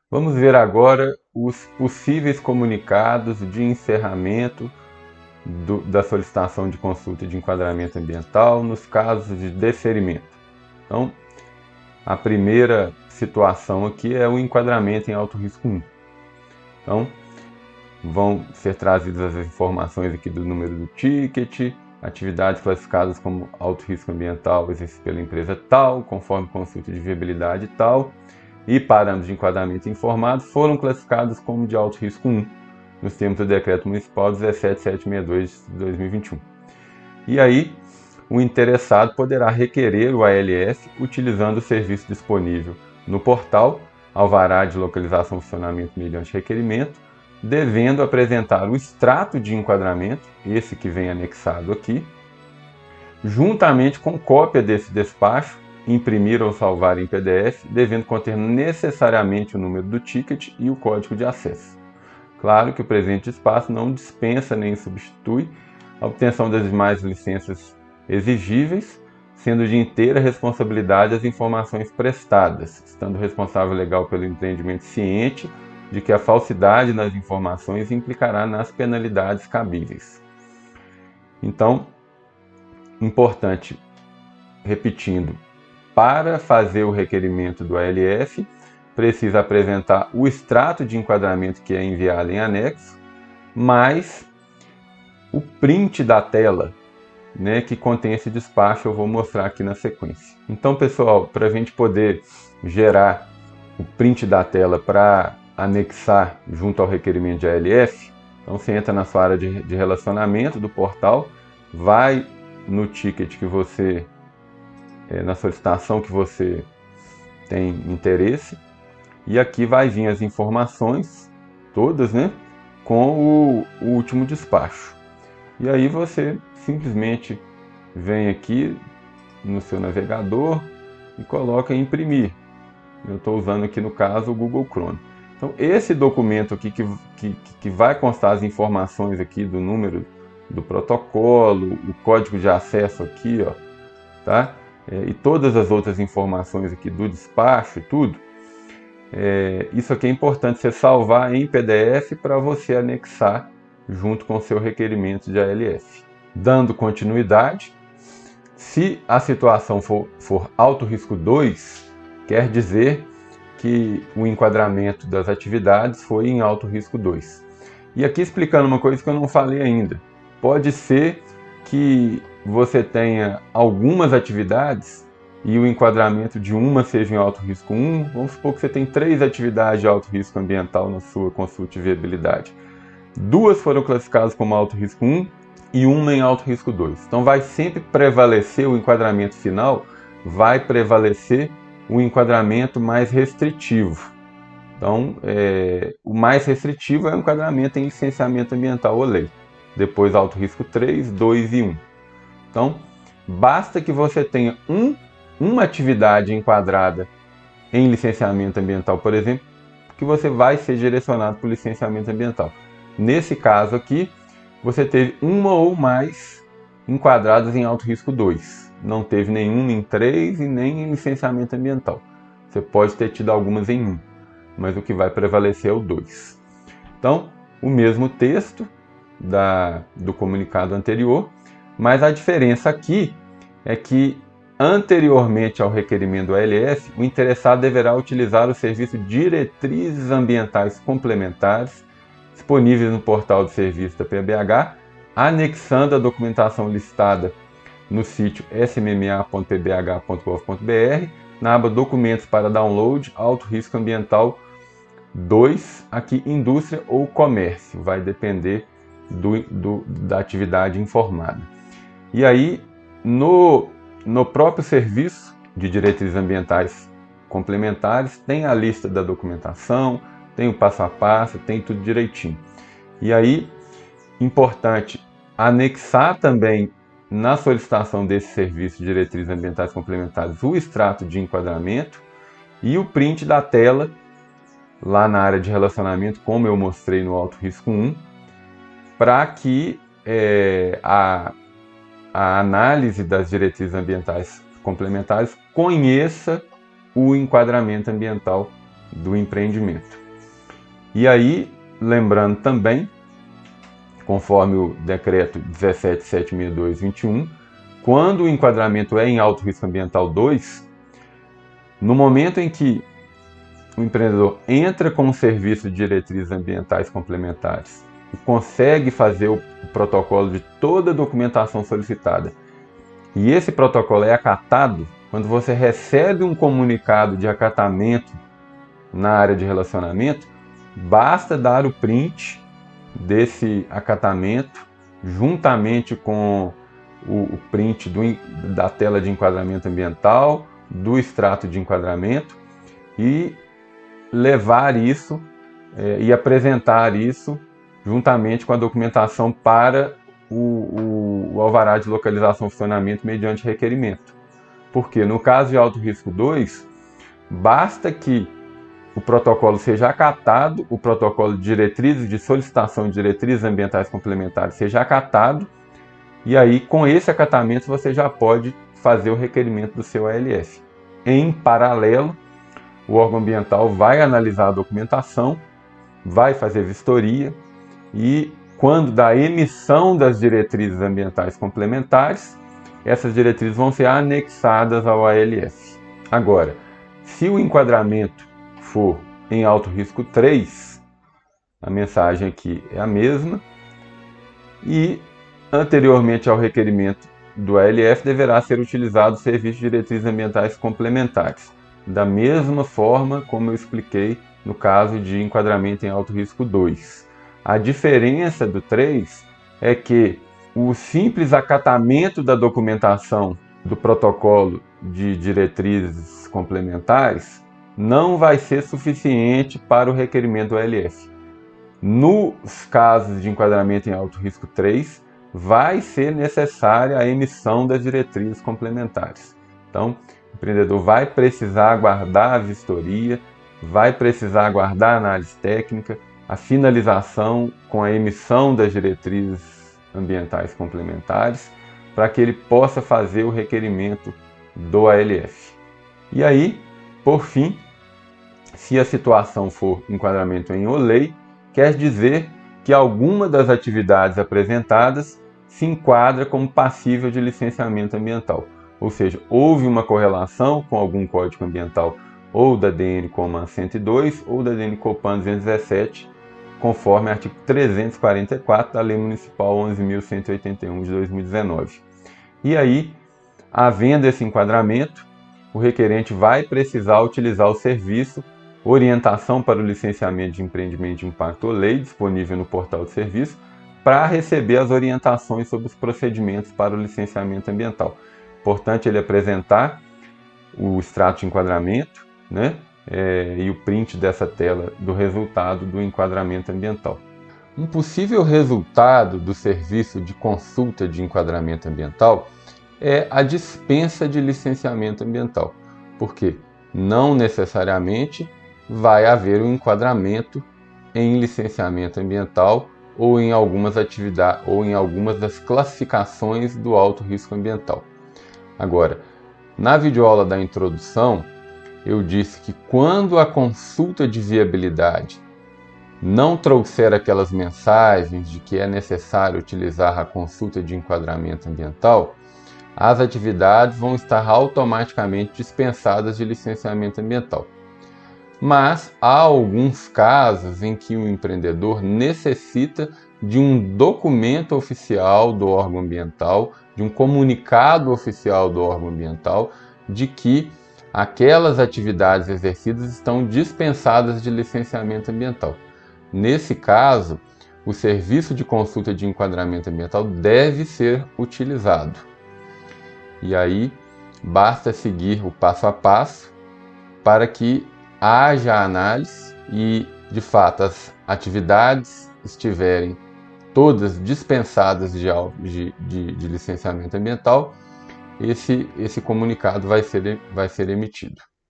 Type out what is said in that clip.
Vamos ver agora os possíveis comunicados de encerramento da solicitação de consulta de enquadramento ambiental nos casos de deferimento. Então, a primeira situação aqui é o enquadramento em alto risco 1. Então, vão ser trazidas as informações aqui do número do ticket, atividades classificadas como alto risco ambiental exercidas pela empresa tal, conforme consulta de viabilidade tal, e parâmetros de enquadramento informados foram classificados como de alto risco 1, nos termos do Decreto Municipal 17762 de 2021. E aí, o interessado poderá requerer o ALS utilizando o serviço disponível no portal, alvará de localização e funcionamento mediante requerimento, devendo apresentar o extrato de enquadramento, esse que vem anexado aqui, juntamente com cópia desse despacho, imprimir ou salvar em PDF, devendo conter necessariamente o número do ticket e o código de acesso. Claro que o presente espaço não dispensa nem substitui a obtenção das demais licenças exigíveis, sendo de inteira responsabilidade as informações prestadas, estando o responsável legal pelo empreendimento ciente de que a falsidade nas informações implicará nas penalidades cabíveis. Então, importante, repetindo, para fazer o requerimento do ALF, precisa apresentar o extrato de enquadramento que é enviado em anexo, mais o print da tela, né, que contém esse despacho, eu vou mostrar aqui na sequência. Então, pessoal, para a gente poder gerar o print da tela para anexar junto ao requerimento de ALF, então você entra na sua área de relacionamento do portal, vai no ticket que você, na solicitação que você tem interesse, e aqui vai vir as informações todas, né, com o último despacho. E aí você simplesmente vem aqui no seu navegador e coloca em imprimir. Eu estou usando aqui no caso o Google Chrome. Então esse documento aqui que vai constar as informações aqui do número do protocolo, o código de acesso aqui, ó, tá? E todas as outras informações aqui do despacho e tudo. Isso aqui é importante você salvar em PDF para você anexar junto com o seu requerimento de ALF. Dando continuidade, se a situação for alto risco 2, quer dizer que o enquadramento das atividades foi em alto risco 2. E aqui explicando uma coisa que eu não falei ainda. Pode ser que você tenha algumas atividades e o enquadramento de uma seja em alto risco 1. Vamos supor que você tem 3 atividades de alto risco ambiental na sua consulta de viabilidade. 2 foram classificadas como alto risco 1 e uma em alto risco 2. Então vai sempre prevalecer o enquadramento final, vai prevalecer o enquadramento mais restritivo. Então, o mais restritivo é o enquadramento em licenciamento ambiental ou lei. Depois alto risco 3, 2 e 1. Então, basta que você tenha uma atividade enquadrada em licenciamento ambiental, por exemplo, que você vai ser direcionado para o licenciamento ambiental. Nesse caso aqui, você teve uma ou mais enquadradas em alto risco 2. Não teve nenhuma em 3 e nem em licenciamento ambiental. Você pode ter tido algumas em 1, mas o que vai prevalecer é o 2. Então, o mesmo texto do comunicado anterior, mas a diferença aqui é que, anteriormente ao requerimento do ALF, o interessado deverá utilizar o serviço Diretrizes Ambientais Complementares, disponíveis no portal de serviço da PBH, anexando a documentação listada no sítio smma.pbh.gov.br, na aba Documentos para Download, Alto Risco Ambiental 2, aqui Indústria ou Comércio, vai depender da atividade informada. E aí, no próprio serviço de diretrizes ambientais complementares, tem a lista da documentação, tem o passo a passo, tem tudo direitinho. E aí, importante anexar também na solicitação desse serviço de diretrizes ambientais complementares o extrato de enquadramento e o print da tela lá na área de relacionamento, como eu mostrei no alto risco 1, para que a análise das diretrizes ambientais complementares conheça o enquadramento ambiental do empreendimento. E aí, lembrando também, conforme o decreto 17.762/21, quando o enquadramento é em alto risco ambiental 2, no momento em que o empreendedor entra com o serviço de diretrizes ambientais complementares e consegue fazer o protocolo de toda a documentação solicitada, e esse protocolo é acatado, quando você recebe um comunicado de acatamento na área de relacionamento, basta dar o print desse acatamento, juntamente com o print da tela de enquadramento ambiental, do extrato de enquadramento, e levar isso e apresentar isso juntamente com a documentação para o alvará de localização e funcionamento mediante requerimento. Porque no caso de alto risco 2, basta que o protocolo seja acatado, o protocolo de diretrizes de solicitação de diretrizes ambientais complementares seja acatado, e aí com esse acatamento você já pode fazer o requerimento do seu ALF. Em paralelo, o órgão ambiental vai analisar a documentação, vai fazer vistoria e, quando da emissão das diretrizes ambientais complementares, essas diretrizes vão ser anexadas ao ALF. Agora, se o enquadramento for em alto risco 3, a mensagem aqui é a mesma e, anteriormente ao requerimento do ALF, deverá ser utilizado o serviço de diretrizes ambientais complementares, da mesma forma como eu expliquei no caso de enquadramento em alto risco 2. A diferença do 3 é que o simples acatamento da documentação do protocolo de diretrizes complementares não vai ser suficiente para o requerimento do ALF. Nos casos de enquadramento em alto risco 3, vai ser necessária a emissão das diretrizes complementares. Então, o empreendedor vai precisar aguardar a vistoria, vai precisar aguardar a análise técnica, a finalização com a emissão das diretrizes ambientais complementares, para que ele possa fazer o requerimento do ALF. E aí, por fim, se a situação for enquadramento em OLEI, quer dizer que alguma das atividades apresentadas se enquadra como passível de licenciamento ambiental. Ou seja, houve uma correlação com algum código ambiental ou da DN Coman 102 ou da DN Copan 217, conforme artigo 344 da Lei Municipal 11.181 de 2019. E aí, havendo esse enquadramento, o requerente vai precisar utilizar o serviço Orientação para o Licenciamento de Empreendimento de Impacto OLEI, disponível no portal de serviço, para receber as orientações sobre os procedimentos para o licenciamento ambiental. Importante ele apresentar o extrato de enquadramento, né, e o print dessa tela do resultado do enquadramento ambiental. Um possível resultado do serviço de consulta de enquadramento ambiental é a dispensa de licenciamento ambiental, porque não necessariamente vai haver um enquadramento em licenciamento ambiental ou em algumas atividades ou em algumas das classificações do alto risco ambiental. Agora, na videoaula da introdução, eu disse que quando a consulta de viabilidade não trouxer aquelas mensagens de que é necessário utilizar a consulta de enquadramento ambiental, as atividades vão estar automaticamente dispensadas de licenciamento ambiental. Mas há alguns casos em que o empreendedor necessita de um documento oficial do órgão ambiental, de um comunicado oficial do órgão ambiental, de que aquelas atividades exercidas estão dispensadas de licenciamento ambiental. Nesse caso, o serviço de consulta de enquadramento ambiental deve ser utilizado. E aí, basta seguir o passo a passo para que haja análise e, de fato, as atividades estiverem todas dispensadas de licenciamento ambiental, esse comunicado vai ser emitido.